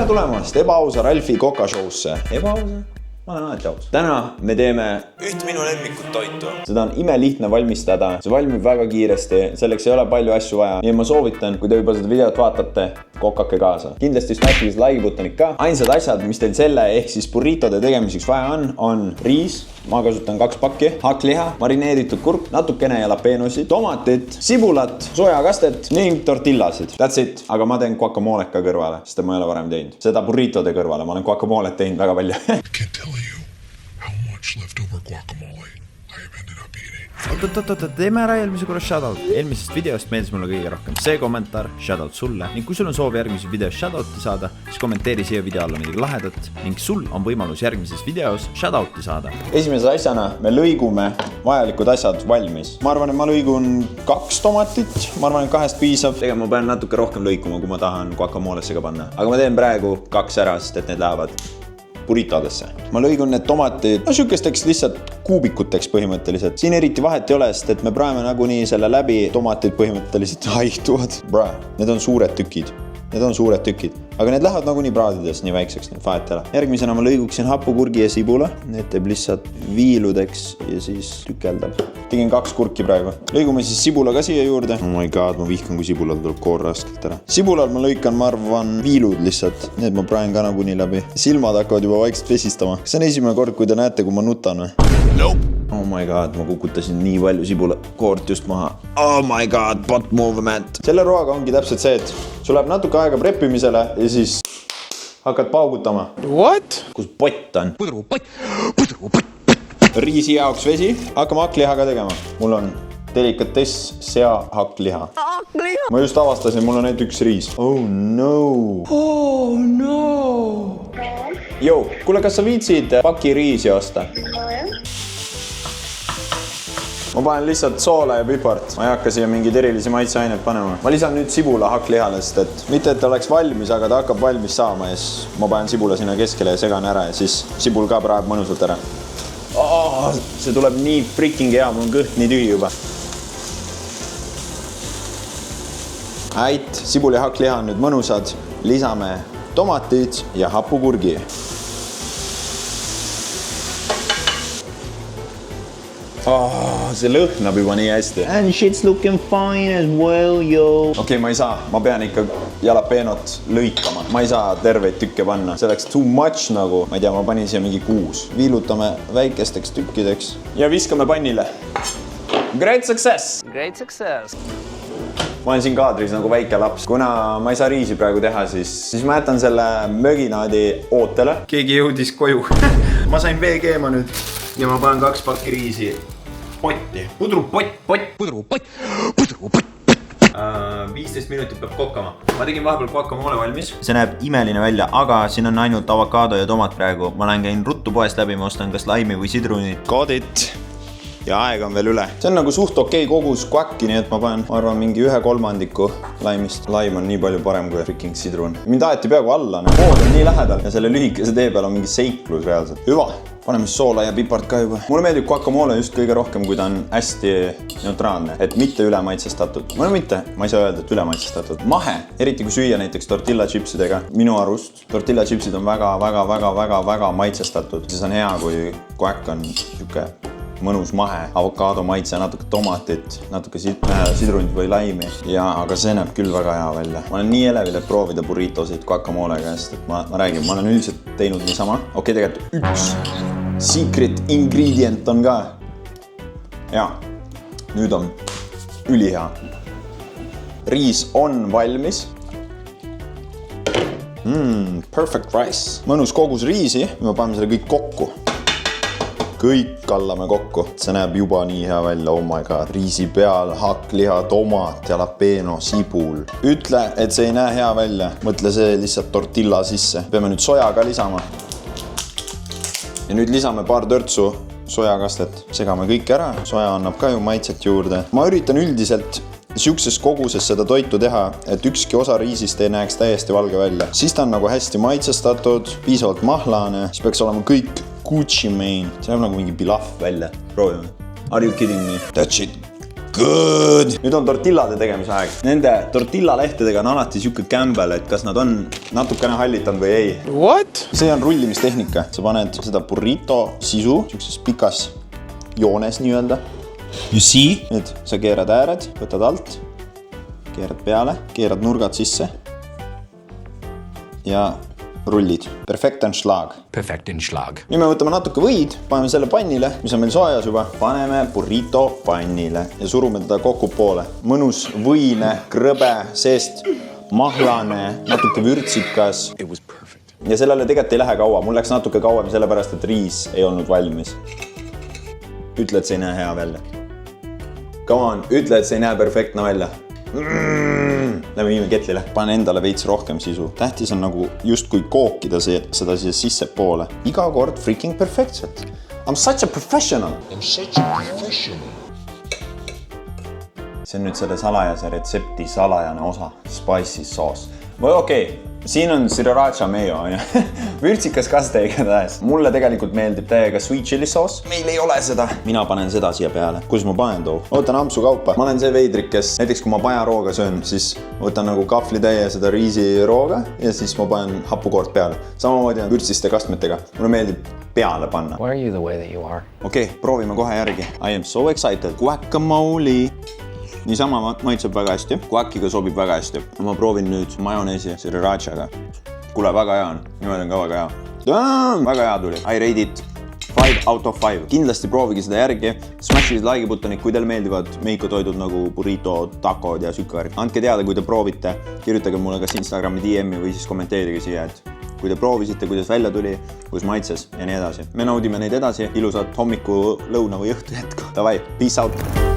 tulemast ebaausa Ralfi kokashowsse. Ebaausa? Ma olen alati aus. Täna me teeme üht minu lemmikut toitu. Seda on imelihtne valmistada. See valmib väga kiiresti. Selleks ei ole palju asju vaja. Nii ma soovitan, kui te juba seda videot vaatate, kokake kaasa. Kindlasti smackis like buttonid ka. Ainsad asjad, mis teil selle ehk siis burritode tegemiseks vaja on riis. Ma kasutan 2 pakki, hakkliha, marineeritud kurk, natukene jalapenosid, tomatit, sibulat, sojakastet ning tortillasid. That's it. Aga ma teen guacamolet ka kõrvale, sest ma ei ole varem teinud. Seda burritode kõrvale. Ma olen guacamolet teinud väga palju. I can't tell you how much leftover guacamole I have ended up eating. Oot, teeme ära eelmise korra shoutout. Eelmisest videost meeldis mulle kõige rohkem see kommentaar, shoutout sulle. Ning kui sul on soov järgmises videos shoutouti saada, siis kommenteeri siia video alla midagi lahedat. Ning sul on võimalus järgmises videos shoutouti saada. Esimese asjana me lõigume vajalikud asjad valmis. Ma arvan, et ma lõigun 2 tomatit. Ma arvan, et 2 piisab. Tegelikult ma pean natuke rohkem lõikuma, kui ma tahan guacamolesse ka panna. Aga ma teen praegu 2 ära, sest et need lähevad burritodesse. Ma lõigun need tomatid sükesteks lihtsalt kuubikuteks põhimõtteliselt. Siin eriti vahet ei ole, sest et me praeme nagunii selle läbi. Tomatid põhimõtteliselt haihtuvad. Need on suured tükid. Aga need lähevad nagunii praadides nii väikseks, need vahet ei ole. Järgmisena ma lõiguksin hapukurgi ja sibula. Need teeb lihtsalt viiludeks ja siis tükeldab. Tegin 2 kurki praegu. Lõigume siis sibula ka siia juurde. Oh my god, ma vihkan, kui sibulal tuleb koor raskelt ära. Sibulal ma lõikan, ma arvan, viilud lihtsalt. Need ma praen ka nagunii läbi. Silmad hakkavad juba vaikselt vesistama. See on esimene kord, kui te näete, kui ma nutan või? Nope. Oh my god, ma kukutasin nii palju sibula koort just maha. Oh my god, butt movement. Selle roaga ongi täpselt see, et sul läheb natuke aega preppimisele ja siis hakkad paugutama. What? Kus pott on? Riisi jaoks vesi. Hakkame hakkliha ka tegema. Mul on delikatess sea hakkliha. Ma just avastasin, mul on ainult 1 riis. Oh no. Jou, kuule, kas sa viitsid paki riisi osta? Ma panen lihtsalt soola ja pipart. Ma ei hakka siia mingid erilisi maitseaineid panema. Ma lisan nüüd sibula hakklihale, sest et mitte, et ta oleks valmis, aga ta hakkab valmis saama ja siis ma panen sibula sinna keskele ja segan ära ja siis sibul ka praeb mõnusalt ära. See tuleb nii freaking hea, mul on kõht nii tühi juba. Ait, sibul ja hakkliha on nüüd mõnusad. Lisame tomatid ja hapukurgi. See lõhnab juba nii hästi. And shit's looking fine as well, yo. Okei, ma ei saa. Ma pean ikka jalapenot lõikama. Ma ei saa terveid tükke panna. See oleks too much nagu. Ma ei tea, ma panin siia mingi 6. Viilutame väikesteks tükkideks. Ja viskame pannile. Great success! Ma olen siin kaadris nagu väike laps. Kuna ma ei saa riisi praegu teha, siis ma jätan selle möginaadi ootele. Keegi jõudis koju. Ma sain vee keema nüüd. Ja ma panen 2 pakki riisi potti. Pudrupott. 15 minutit peab kokkama. Ma tegin vahepeal guacamole valmis. See näeb imeline välja, aga siin on ainult avokaado ja tomat praegu. Ma käin ruttu poest läbi, ma ostan kas laimi või sidrunit. Got it. Ja aega on veel üle. See on nagu suht okei kogus guacki, nii et ma panen, ma arvan, mingi 1/3 laimist. Laim on nii palju parem kui freaking sidrun. Mind aeti peaaegu alla. Pood on nii lähedal ja selle lühikese tee peal on mingi seiklus reaalselt. Hüva. Paneme soola ja pipart ka juba. Mulle meeldib guacamole just kõige rohkem, kui ta on hästi neutraalne, et mitte üle maitsestatud. Ma ei saa öelda, et üle maitsestatud. Mahe, eriti kui süüa näiteks tortilla chipsidega. Minu arust tortilla chipsid on väga maitsestatud. See on hea, kui guac on siuke mõnus mahe, avokaado maitse, natuke tomatit, natuke sidrunit või laimi. Aga see näeb küll väga hea välja. Ma olen nii elevil, et proovida burritosid guacamolega, sest et ma räägin, ma olen üldiselt teinud niisama. Okei, tegelikult 1 secret ingredient on ka. Ja, nüüd on ülihea. Riis on valmis. Perfect rice. Mõnus kogus riisi, me paneme selle kõik kokku. Kõik kallame kokku. See näeb juba nii hea välja, oh my god. Riisi peal, hakkliha, tomat, jalapeno, sibul. Ütle, et see ei näe hea välja. Mõtle see lihtsalt tortilla sisse. Peame nüüd soja ka lisama. Ja nüüd lisame paar törtsu sojakastet. Segame kõik ära. Soja annab ka ju maitset juurde. Ma üritan üldiselt siukses koguses seda toitu teha, et ükski osa riisist ei näeks täiesti valge välja. Siis ta on nagu hästi maitsestatud, piisavalt mahlane. Siis peaks olema kõik Gucci main. See näeb nagu mingi pilaf välja. Proovime. Are you kidding me? That's it. good. Nüüd on tortillade tegemise aeg. Nende tortillalehtedega on alati siuke kämbel, et kas nad on natukene hallitanud või ei. What? See on rullimistehnika. Sa paned seda burrito sisu siukses pikas joones nii-öelda. You see? Nüüd sa keerad ääred, võtad alt, keerad peale, keerad nurgad sisse ja rullid. Perfektenschlag. Nüüd me võtame natuke võid, paneme selle pannile, mis on meil soojas juba. Paneme burrito pannile ja surume teda kokku poole. Mõnus võine, krõbe, seest mahlane, natuke vürtsikas. Ja sellele tegelikult ei lähe kaua. Mul läks natuke kauem sellepärast, et riis ei olnud valmis. Ütle, et see ei näe hea välja. Come on, ütle, et see ei näe perfektne välja. Lähme viime ketlile. Pane endale veits rohkem sisu. Tähtis on nagu justkui kookida seda siia sisse poole. Iga kord freaking perfektselt. I'm such a professional. See on nüüd selle salajase retsepti salajane osa. Spicy sauce. Või okei, siin on sriracha mayo. Vürtsikas kasteega tahes. Mulle tegelikult meeldib täiega sweet chili sauce. Meil ei ole seda. Mina panen seda siia peale. Kus ma panen too? Võtan ampsu kaupa. Ma olen see veidrik, kes näiteks kui ma pajarooga söön, siis võtan nagu kahvli täie seda riisirooga ja siis ma panen hapukoort peale. Samamoodi on vürtsiste kastmetega. Mulle meeldib peale panna. Why are you the way that you are? Okei, proovime kohe järgi. I am so excited. Guacamole. Niisama maitseb väga hästi. Guaciga sobib väga hästi. Ma proovin nüüd majoneesi srirachaga. Kuule, väga hea on. Niimoodi on ka väga hea. Väga hea tuli. I rate it 5 out of 5. Kindlasti proovige seda järgi. Smashige like buttonid, kui teile meeldivad Meiko toidud nagu burrito, tacod ja sükavärk. Andke teada, kui te proovite. Kirjutage mulle kas Instagrami DM-i või siis kommenteerige siia, et kui te proovisite, kuidas välja tuli, kus maitses ja nii edasi. Me naudime neid edasi. Ilusat hommiku, lõuna või õhtu jätku. Davai, peace out!